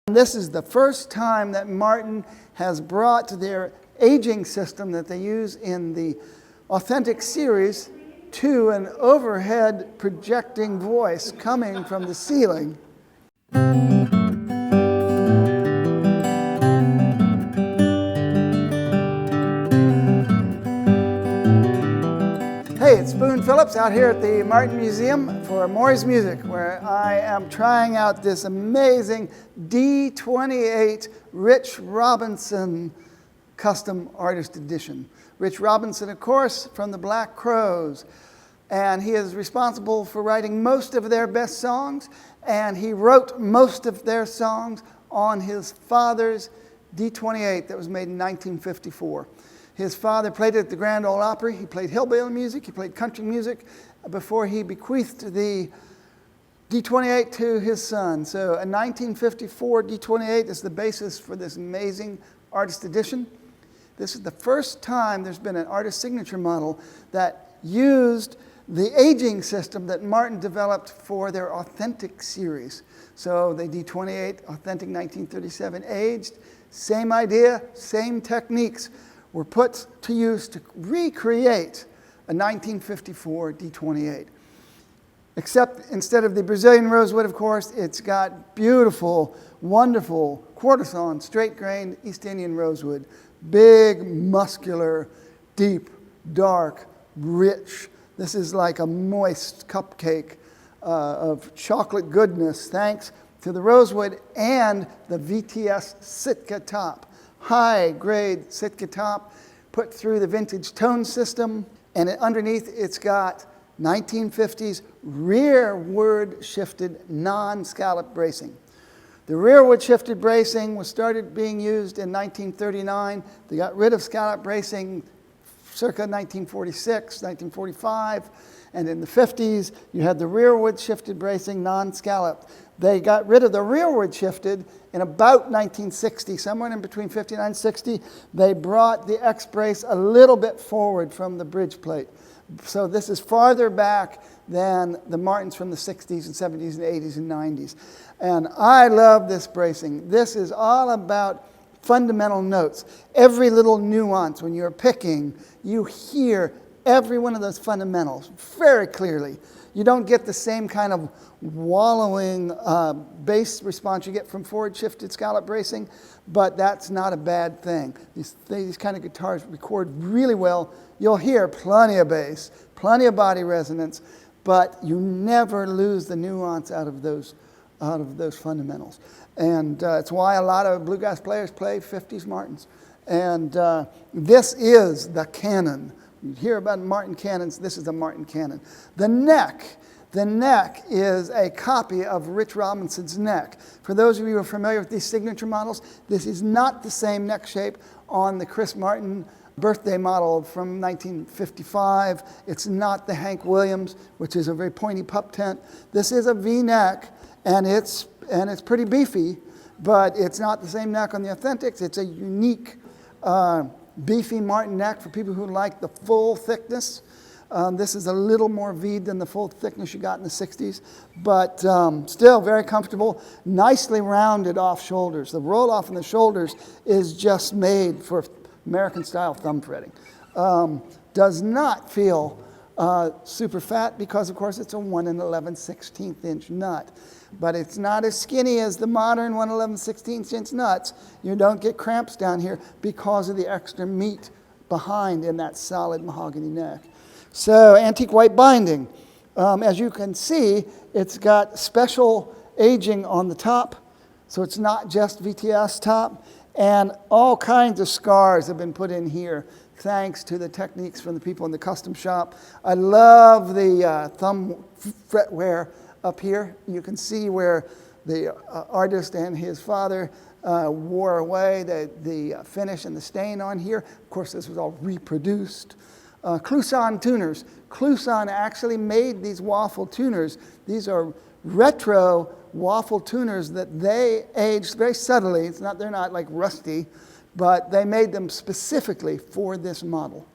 This is the first time that Martin has brought their aging system that they use in the Authentic series to an overhead projecting voice coming from the ceiling. Hey, it's Phillips out here at the Martin Museum for Maury's Music, where I am trying out this amazing D28 Rich Robinson custom artist edition. Rich Robinson, of course, from the Black Crowes, and he is responsible for writing most of their best songs, and he wrote most of their songs on his father's D28 that was made in 1954. His father played at the Grand Ole Opry. He played hillbilly music. He played country music before he bequeathed the D28 to his son. So a 1954 D28 is the basis for this amazing artist edition. This is the first time there's been an artist signature model that used the aging system that Martin developed for their Authentic series. So the D28 Authentic 1937 aged, same idea, same techniques were put to use to recreate a 1954 D28. Except instead of the Brazilian rosewood, of course, it's got beautiful, wonderful, quarter-sawn, straight-grained East Indian rosewood. Big, muscular, deep, dark, rich. This is like a moist cupcake of chocolate goodness, thanks to the rosewood and the VTS Sitka top. High-grade Sitka top put through the vintage tone system, and underneath it's got 1950s rearward shifted non-scalloped bracing. The rearward shifted bracing was started being used in 1939. They got rid of scallop bracing circa 1946, 1945, and in the 50s you had the rearward shifted bracing non-scalloped. They got rid of the rearward shifted in about 1960, somewhere in between 59 and 60. They brought the X-brace a little bit forward from the bridge plate. So this is farther back than the Martins from the 60s and 70s and 80s and 90s. And I love this bracing. This is all about fundamental notes. Every little nuance when you're picking, you hear every one of those fundamentals very clearly. You don't get the same kind of wallowing bass response you get from forward shifted scallop bracing, but that's not a bad thing. These kind of guitars record really well. You'll hear plenty of bass, plenty of body resonance, but you never lose the nuance out of those fundamentals. And it's why a lot of bluegrass players play 50s Martins. And this is the canon. You hear about Martin cannons, this is the Martin cannon. The neck is a copy of Rich Robinson's neck. For those of you who are familiar with these signature models, this is not the same neck shape on the Chris Martin birthday model from 1955. It's not the Hank Williams, which is a very pointy pup tent. This is a V-neck, and it's pretty beefy, but it's not the same neck on the Authentics. It's a unique beefy Martin neck for people who like the full thickness. This is a little more V'd than the full thickness you got in the 60s, but still very comfortable, nicely rounded off shoulders. The roll off in the shoulders is just made for American style thumb fretting. Does not feel super fat because of course it's a 1 11/16 inch nut. But it's not as skinny as the modern 1 11/16 inch nuts. You don't get cramps down here because of the extra meat behind in that solid mahogany neck. So antique white binding. As you can see, it's got special aging on the top. So it's not just VTS top. And all kinds of scars have been put in here thanks to the techniques from the people in the custom shop. I love the thumb fret wear up here. You can see where the artist and his father wore away the finish and the stain on here. Of course, this was all reproduced. Kluson tuners. Kluson actually made these waffle tuners. These are retro waffle tuners that they aged very subtly. They're not like rusty, but they made them specifically for this model.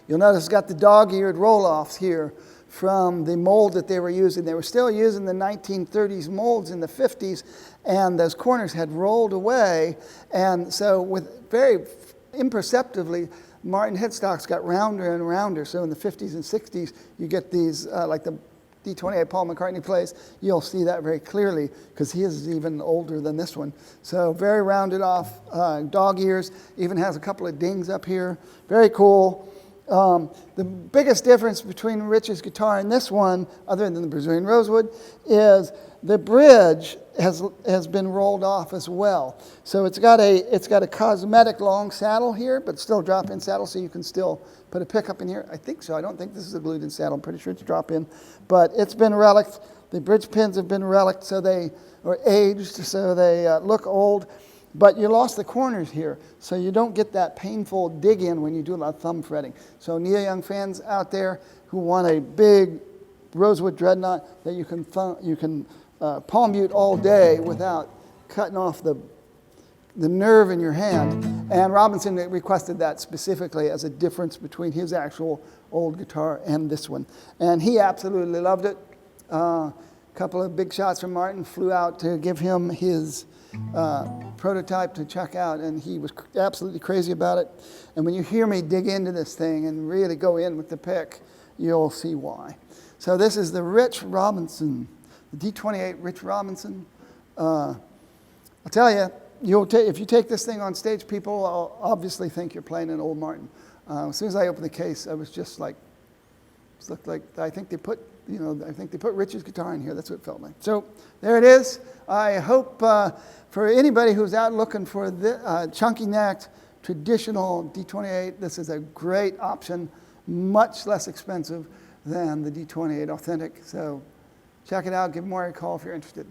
You'll notice it's got the dog-eared roll-offs here from the mold that they were using. They were still using the 1930s molds in the 50s, and those corners had rolled away, and so with very imperceptibly, Martin headstocks got rounder and rounder. So in the 50s and 60s, you get these, like the D28 Paul McCartney plays, you'll see that very clearly because he is even older than this one. So very rounded off, dog ears, even has a couple of dings up here. Very cool. The biggest difference between Rich's guitar and this one, other than the Brazilian rosewood, is the bridge has been rolled off as well. So it's got a cosmetic long saddle here, but still drop-in saddle, so you can still put a pickup in here. I think so. I don't think this is a glued-in saddle. I'm pretty sure it's drop-in, but it's been relicked. The bridge pins have been relicked, so they are aged, so they look old. But you lost the corners here, so you don't get that painful dig in when you do a lot of thumb fretting. So Neil Young fans out there who want a big rosewood dreadnought that you can palm mute all day without cutting off the nerve in your hand. And Robinson requested that specifically as a difference between his actual old guitar and this one. And he absolutely loved it. A couple of big shots from Martin flew out to give him his prototype to check out, and he was absolutely crazy about it. And when you hear me dig into this thing and really go in with the pick, you'll see why. So this is the Rich Robinson, the D28 Rich Robinson. I'll tell you, if you take this thing on stage, people will obviously think you're playing an old Martin. As soon as I opened the case, I was just like, it looked like I think they put Rich's guitar in here. That's what it felt like. So there it is. I hope for anybody who's out looking for the chunky necked traditional D28, this is a great option, much less expensive than the D28 Authentic. So check it out. Give Maury a call if you're interested.